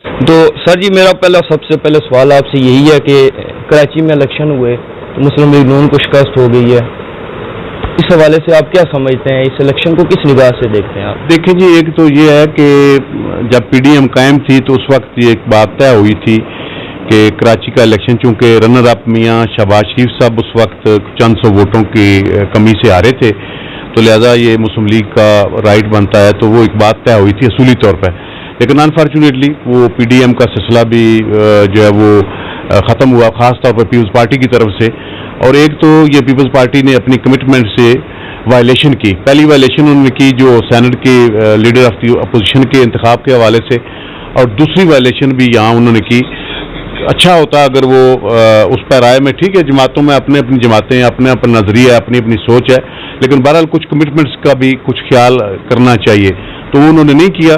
تو سر جی میرا سب سے پہلے سوال آپ سے یہی ہے کہ کراچی میں الیکشن ہوئے تو مسلم لیگ نون کو شکست ہو گئی ہے، اس حوالے سے آپ کیا سمجھتے ہیں؟ اس الیکشن کو کس نگاہ سے دیکھتے ہیں آپ؟ دیکھیں جی، ایک تو یہ ہے کہ جب پی ڈی ایم قائم تھی تو اس وقت یہ ایک بات طے ہوئی تھی کہ کراچی کا الیکشن، چونکہ رنر اپ میاں شہباز شریف صاحب اس وقت چند سو ووٹوں کی کمی سے ہارے تھے، تو لہذا یہ مسلم لیگ کا رائٹ بنتا ہے، تو وہ ایک بات طے ہوئی تھی اصولی طور پہ. لیکن انفارچونیٹلی وہ پی ڈی ایم کا سلسلہ بھی جو ہے وہ ختم ہوا، خاص طور پر پیپلز پارٹی کی طرف سے. اور ایک تو یہ پیپلز پارٹی نے اپنی کمٹمنٹ سے وائلیشن کی. پہلی وائلیشن انہوں نے کی جو سینٹ کے لیڈر آف دی اپوزیشن کے انتخاب کے حوالے سے، اور دوسری وائلیشن بھی یہاں انہوں نے کی. اچھا ہوتا اگر وہ اس پر رائے میں، ٹھیک ہے جماعتوں میں اپنے اپنی جماعتیں، اپنے اپنا نظریہ ہے، اپنی اپنی سوچ ہے، لیکن بہرحال کچھ کمٹمنٹس کا بھی کچھ خیال کرنا چاہیے، تو وہ انہوں نے نہیں کیا.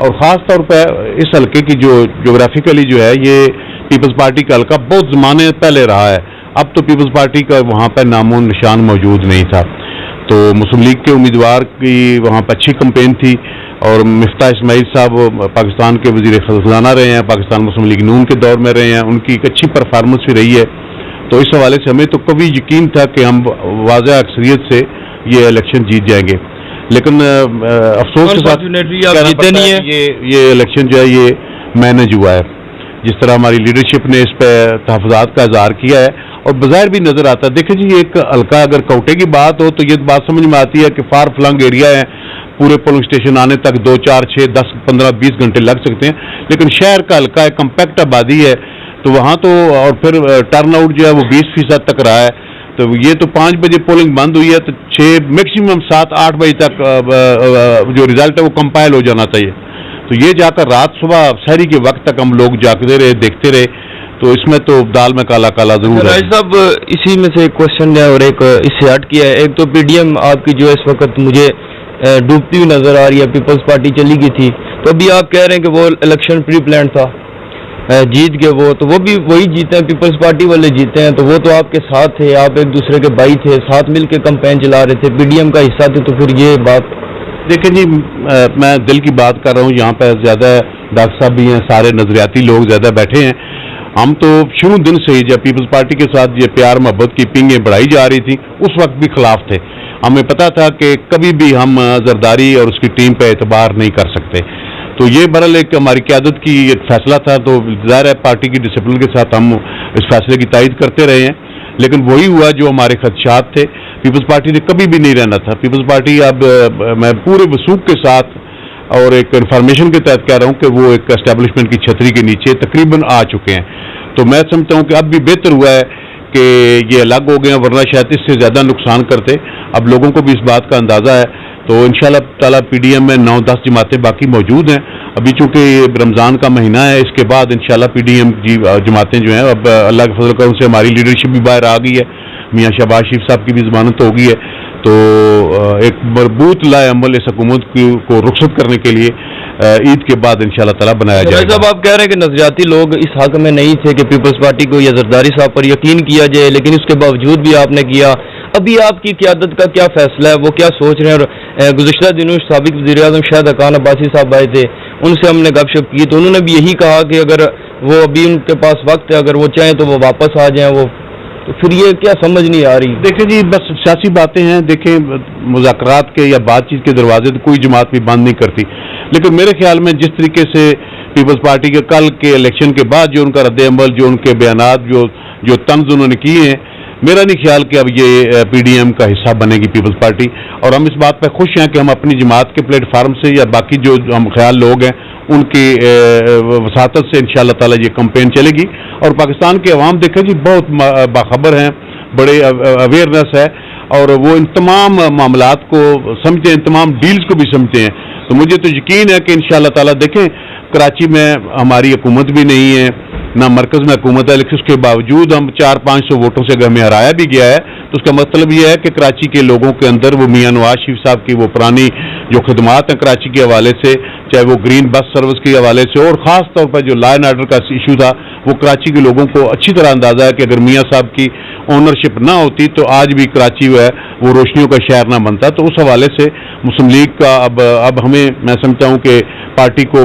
اور خاص طور پہ اس حلقے کی جو جغرافیکلی جو ہے یہ پیپلز پارٹی کا حلقہ بہت زمانے پہلے رہا ہے، اب تو پیپلز پارٹی کا وہاں پہ نام و نشان موجود نہیں تھا. تو مسلم لیگ کے امیدوار کی وہاں پہ اچھی کمپین تھی، اور مفتاح اسماعیل صاحب پاکستان کے وزیر خزانہ رہے ہیں، پاکستان مسلم لیگ نون کے دور میں رہے ہیں، ان کی ایک اچھی پرفارمنس بھی رہی ہے. تو اس حوالے سے ہمیں تو کبھی یقین تھا کہ ہم واضح اکثریت سے یہ الیکشن جیت جائیں گے. لیکن افسوس کے ساتھ یہ الیکشن جو ہے یہ مینج ہوا ہے. جس طرح ہماری لیڈرشپ نے اس پہ تحفظات کا اظہار کیا ہے، اور بظاہر بھی نظر آتا ہے. دیکھیں جی، ایک حلقہ اگر کوٹے کی بات ہو تو یہ بات سمجھ میں آتی ہے کہ فار فلنگ ایریا ہے، پورے پولنگ اسٹیشن آنے تک 2 4 6 10 15 20 گھنٹے لگ سکتے ہیں. لیکن شہر کا حلقہ ہے، کمپیکٹ آبادی ہے، تو وہاں تو اور پھر ٹرن آؤٹ جو ہے وہ 20% تک رہا ہے. تو یہ تو 5 بجے پولنگ بند ہوئی ہے، تو 6 میکسیمم 7 8 بجے تک جو رزلٹ ہے وہ کمپائل ہو جانا چاہیے. تو یہ جا کر رات صبح سحری کے وقت تک ہم لوگ جاگتے رہے، دیکھتے رہے. تو اس میں تو دال میں کالا کالا ضرور ہے. صاحب اسی میں سے ایک کوشچن ہے اور ایک اس سے ہٹ کیا ہے. ایک تو پی ڈی ایم آپ کی جو اس وقت مجھے ڈوبتی ہوئی نظر آ رہی ہے، پیپلز پارٹی چلی گئی تھی، تو ابھی آپ کہہ رہے ہیں کہ وہ الیکشن پری پلان تھا، جیت گئے وہ، تو وہ بھی وہی جیتے ہیں، پیپلز پارٹی والے جیتے ہیں، تو وہ تو آپ کے ساتھ تھے، آپ ایک دوسرے کے بھائی تھے، ساتھ مل کے کمپین چلا رہے تھے، پی ڈی ایم کا حصہ تھے، تو پھر یہ بات. دیکھیں جی، میں دل کی بات کر رہا ہوں، یہاں پہ زیادہ ڈاکٹر صاحب بھی ہیں، سارے نظریاتی لوگ زیادہ بیٹھے ہیں. ہم تو شروع دن سے ہی جب پیپلز پارٹی کے ساتھ یہ پیار محبت کی پنگیں بڑھائی جا رہی تھی اس وقت بھی خلاف تھے. ہمیں پتا تھا کہ کبھی بھی ہم زرداری اور اس کی ٹیم پہ اعتبار نہیں کر سکتے. تو یہ برحال ایک ہماری قیادت کی ایک فیصلہ تھا، تو ظاہر ہے پارٹی کی ڈسپلن کے ساتھ ہم اس فیصلے کی تائید کرتے رہے ہیں. لیکن وہی ہوا جو ہمارے خدشات تھے. پیپلز پارٹی نے کبھی بھی نہیں رہنا تھا. پیپلز پارٹی اب میں پورے وثوق کے ساتھ اور ایک انفارمیشن کے تحت کہہ رہا ہوں کہ وہ ایک اسٹیبلشمنٹ کی چھتری کے نیچے تقریباً آ چکے ہیں. تو میں سمجھتا ہوں کہ اب بھی بہتر ہوا ہے کہ یہ الگ ہو گئے ہیں، ورنہ شاید اس سے زیادہ نقصان کرتے. اب لوگوں کو بھی اس بات کا اندازہ ہے. تو انشاءاللہ تعالیٰ پی ڈی ایم میں 9-10 جماعتیں باقی موجود ہیں. ابھی چونکہ رمضان کا مہینہ ہے، اس کے بعد انشاءاللہ پی ڈی ایم جماعتیں جو ہیں اب اللہ کے فضل کرم سے ہماری لیڈرشپ بھی باہر آ گئی ہے، میاں شہباز شریف صاحب کی بھی ضمانت ہو گئی ہے. تو ایک مربوط لائے عمل اس حکومت کو رخصت کرنے کے لیے عید کے بعد انشاءاللہ تعالیٰ بنایا جائے گا. صاحب آپ کہہ رہے ہیں کہ نظریاتی لوگ اس حق میں نہیں تھے کہ پیپلز پارٹی کو یا زرداری صاحب پر یقین کیا جائے، لیکن اس کے باوجود بھی آپ نے کیا. ابھی آپ کی قیادت کا کیا فیصلہ ہے، وہ کیا سوچ رہے ہیں؟ اور گزشتہ دنوں سابق وزیر اعظم شاہد حقان عباسی صاحب آئے تھے، ان سے ہم نے گپ شپ کی، تو انہوں نے بھی یہی کہا کہ اگر وہ ابھی ان کے پاس وقت ہے، اگر وہ چاہیں تو وہ واپس آ جائیں. وہ تو پھر یہ کیا سمجھ نہیں آ رہی. دیکھیں جی، بس سیاسی باتیں ہیں. دیکھیں مذاکرات کے یا بات چیت کے دروازے تو کوئی جماعت بھی بند نہیں کرتی. لیکن میرے خیال میں جس طریقے سے پیپلز پارٹی کے کل کے الیکشن کے بعد جو ان کا رد عمل، جو ان کے بیانات، جو طنز انہوں نے کیے ہیں، میرا نہیں خیال کہ اب یہ پی ڈی ایم کا حصہ بنے گی پیپلز پارٹی. اور ہم اس بات پہ خوش ہیں کہ ہم اپنی جماعت کے پلیٹ فارم سے یا باقی جو ہم خیال لوگ ہیں ان کی وساطت سے انشاءاللہ تعالی یہ کمپین چلے گی. اور پاکستان کے عوام دیکھیں جی بہت باخبر ہیں، بڑے اویئرنیس ہے، اور وہ ان تمام معاملات کو سمجھتے ہیں، تمام ڈیلز کو بھی سمجھتے ہیں. تو مجھے تو یقین ہے کہ انشاءاللہ تعالی دیکھیں کراچی میں ہماری حکومت بھی نہیں ہے، نہ مرکز میں حکومت ہے، لیکن اس کے باوجود ہم 400-500 ووٹوں سے ہمیں ہرایا بھی گیا ہے. تو اس کا مطلب یہ ہے کہ کراچی کے لوگوں کے اندر وہ میاں نواز شریف صاحب کی وہ پرانی جو خدمات ہیں کراچی کے حوالے سے، چاہے وہ گرین بس سروس کے حوالے سے، اور خاص طور پر جو لا اینڈ آرڈر کا ایشو تھا، وہ کراچی کے لوگوں کو اچھی طرح اندازہ ہے کہ اگر میاں صاحب کی اونرشپ نہ ہوتی تو آج بھی کراچی جو ہے وہ روشنیوں کا شہر نہ بنتا. تو اس حوالے سے مسلم لیگ کا اب ہمیں، میں سمجھتا ہوں کہ پارٹی کو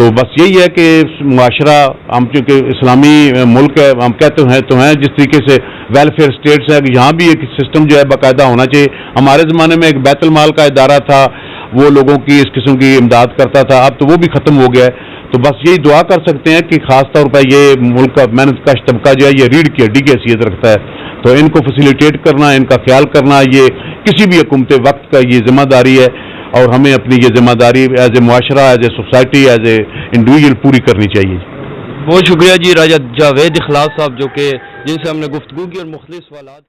تو بس یہی ہے کہ معاشرہ، ہم چونکہ اسلامی ملک ہے، ہم کہتے ہیں جس طریقے سے ویلفیئر اسٹیٹس ہے، یہاں بھی ایک سسٹم جو ہے باقاعدہ ہونا چاہیے. ہمارے زمانے میں ایک بیت المال کا ادارہ تھا، وہ لوگوں کی اس قسم کی امداد کرتا تھا، اب تو وہ بھی ختم ہو گیا ہے. تو بس یہی دعا کر سکتے ہیں کہ خاص طور پر یہ ملک کا محنت کش طبقہ جو ہے یہ ریڑھ کی ہڈی کی حیثیت رکھتا ہے، تو ان کو فیسیلیٹیٹ کرنا، ان کا خیال کرنا، یہ کسی بھی حکومت وقت کا یہ ذمہ داری ہے، اور ہمیں اپنی یہ ذمہ داری ایز اے معاشرہ، as a society, as a individual پوری کرنی چاہیے. بہت شکریہ جی راجہ جاوید اخلاص صاحب، جو کہ جن سے ہم نے گفتگو کی اور مختلف سوالات